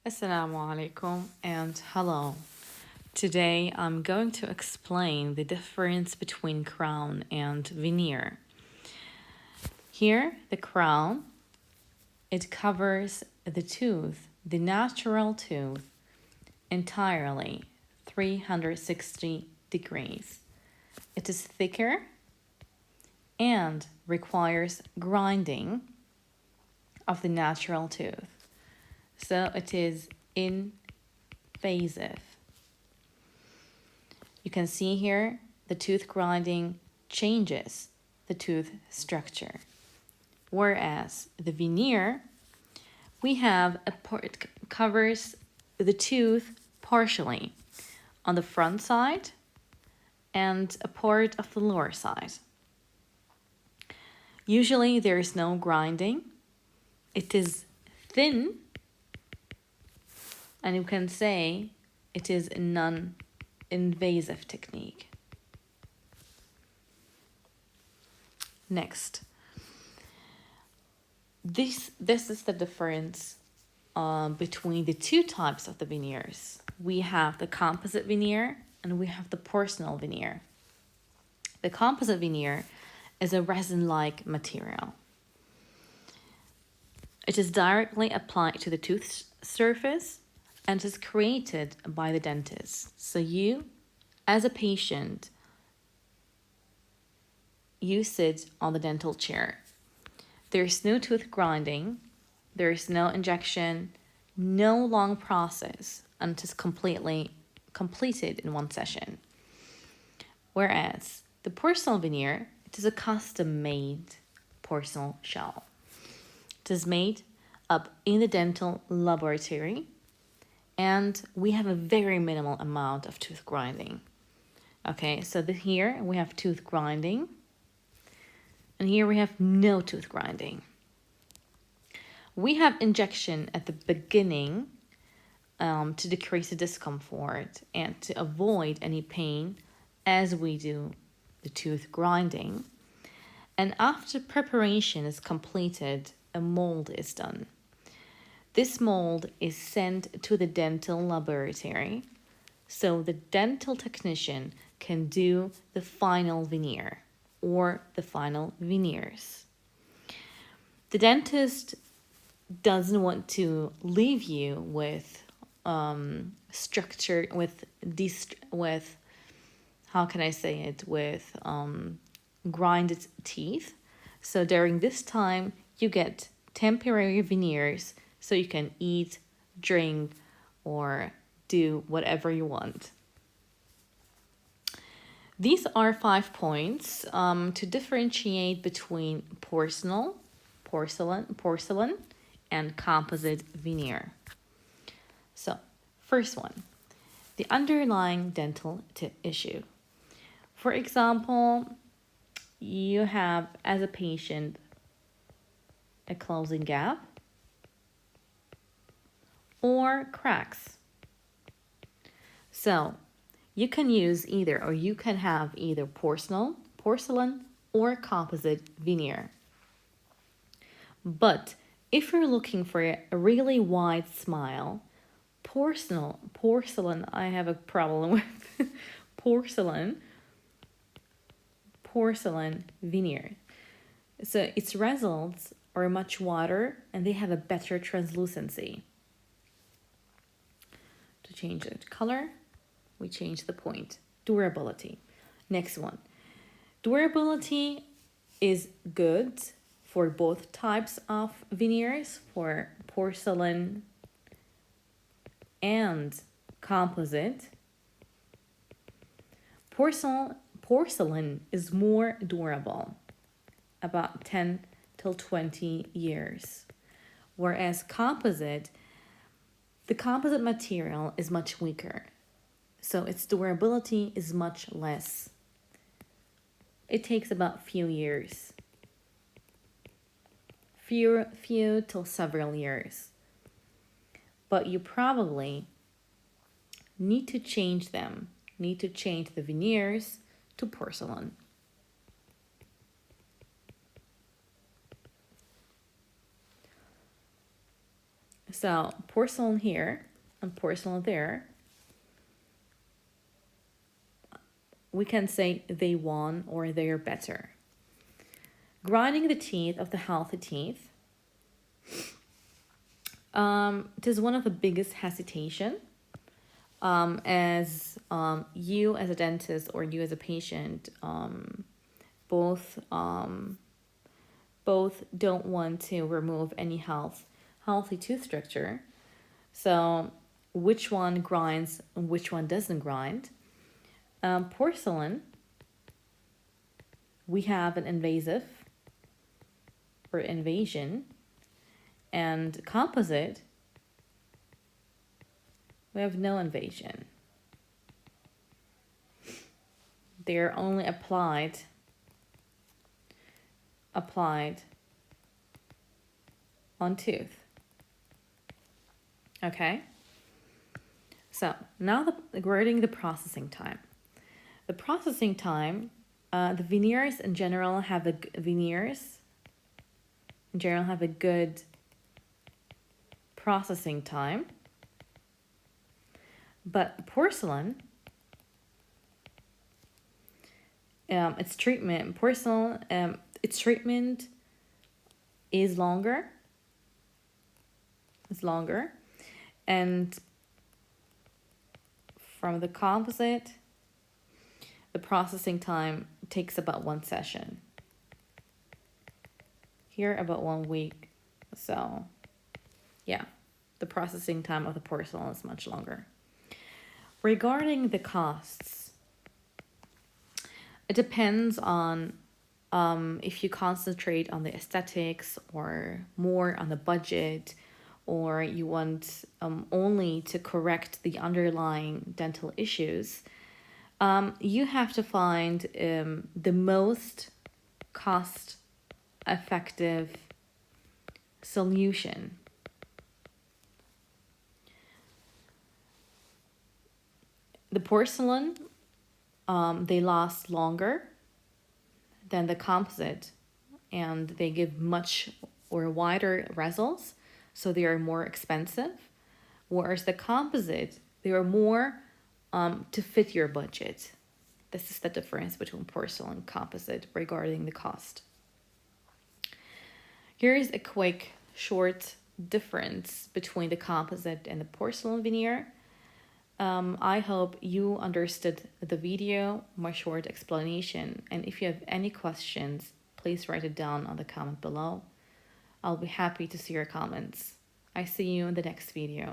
Assalamu alaikum and hello. Today I'm going to explain the difference between crown and veneer. Here, the crown, it covers the tooth, the natural tooth, entirely 360 degrees. It is thicker and requires grinding of the natural tooth. So it is invasive. You can see here the tooth grinding changes the tooth structure. Whereas the veneer, we have a part covers the tooth partially on the front side and a part of the lower side. Usually there is no grinding. It is thin, and you can say it is a non-invasive technique. Next, this is the difference between the two types of the veneers. We have the composite veneer and we have the porcelain veneer. The composite veneer is a resin-like material. It is directly applied to the tooth surface and is created by the dentist. So you, as a patient, you sit on the dental chair. There's no tooth grinding, there's no injection, no long process, and it is completely completed in one session. Whereas the porcelain veneer, it is a custom-made porcelain shell. It is made up in the dental laboratory, and we have a very minimal amount of tooth grinding. Okay, so here we have tooth grinding, and here we have no tooth grinding. We have injection at the beginning to decrease the discomfort and to avoid any pain as we do the tooth grinding. And after preparation is completed, a mold is done. This mold is sent to the dental laboratory so the dental technician can do the final veneer or the final veneers. The dentist doesn't want to leave you with structure, with how can I say it, with grinded teeth. So during this time, you get temporary veneers so you can eat, drink, or do whatever you want. These are 5 points to differentiate between porcelain, and composite veneer. So, first one, the underlying dental issue. For example, you have, as a patient, a closing gap or cracks. So, you can use either, or you can have either porcelain or composite veneer. But if you're looking for a really wide smile, porcelain, I have a problem with porcelain veneer. So its results are much wider and they have a better translucency. To change the color, we change the point. Durability. Next one. Durability is good for both types of veneers, for porcelain and composite. Porcelain is more durable, about 10 till 20 years. Whereas the composite material is much weaker, so its durability is much less. It takes about few years. Few till several years. But you probably need to change them, need to change the veneers to porcelain. So porcelain here and porcelain there, we can say they won or they're better. Grinding the teeth of the healthy teeth, it is one of the biggest hesitation, as you as a dentist or you as a patient, both both don't want to remove any healthy tooth structure. So which one grinds and which one doesn't grind? Porcelain, we have an invasive or invasion, and composite, we have no invasion. They're only applied on tooth. Okay? So now regarding the processing time. The processing time, the veneers in general have a good processing time. But porcelain, its treatment is longer. It's longer. And from the composite, the processing time takes about 1 session. Here, about 1 week. So, yeah, the processing time of the porcelain is much longer. Regarding the costs, it depends on if you concentrate on the aesthetics or more on the budget, or you want only to correct the underlying dental issues. You have to find the most cost-effective solution. The porcelain, they last longer than the composite, and they give much or wider results, so they are more expensive. Whereas the composite, they are more to fit your budget. This is the difference between porcelain and composite regarding the cost. Here's a quick, short difference between the composite and the porcelain veneer. I hope you understood the video, my short explanation, and if you have any questions, please write it down on the comment below. I'll be happy to see your comments. I see you in the next video.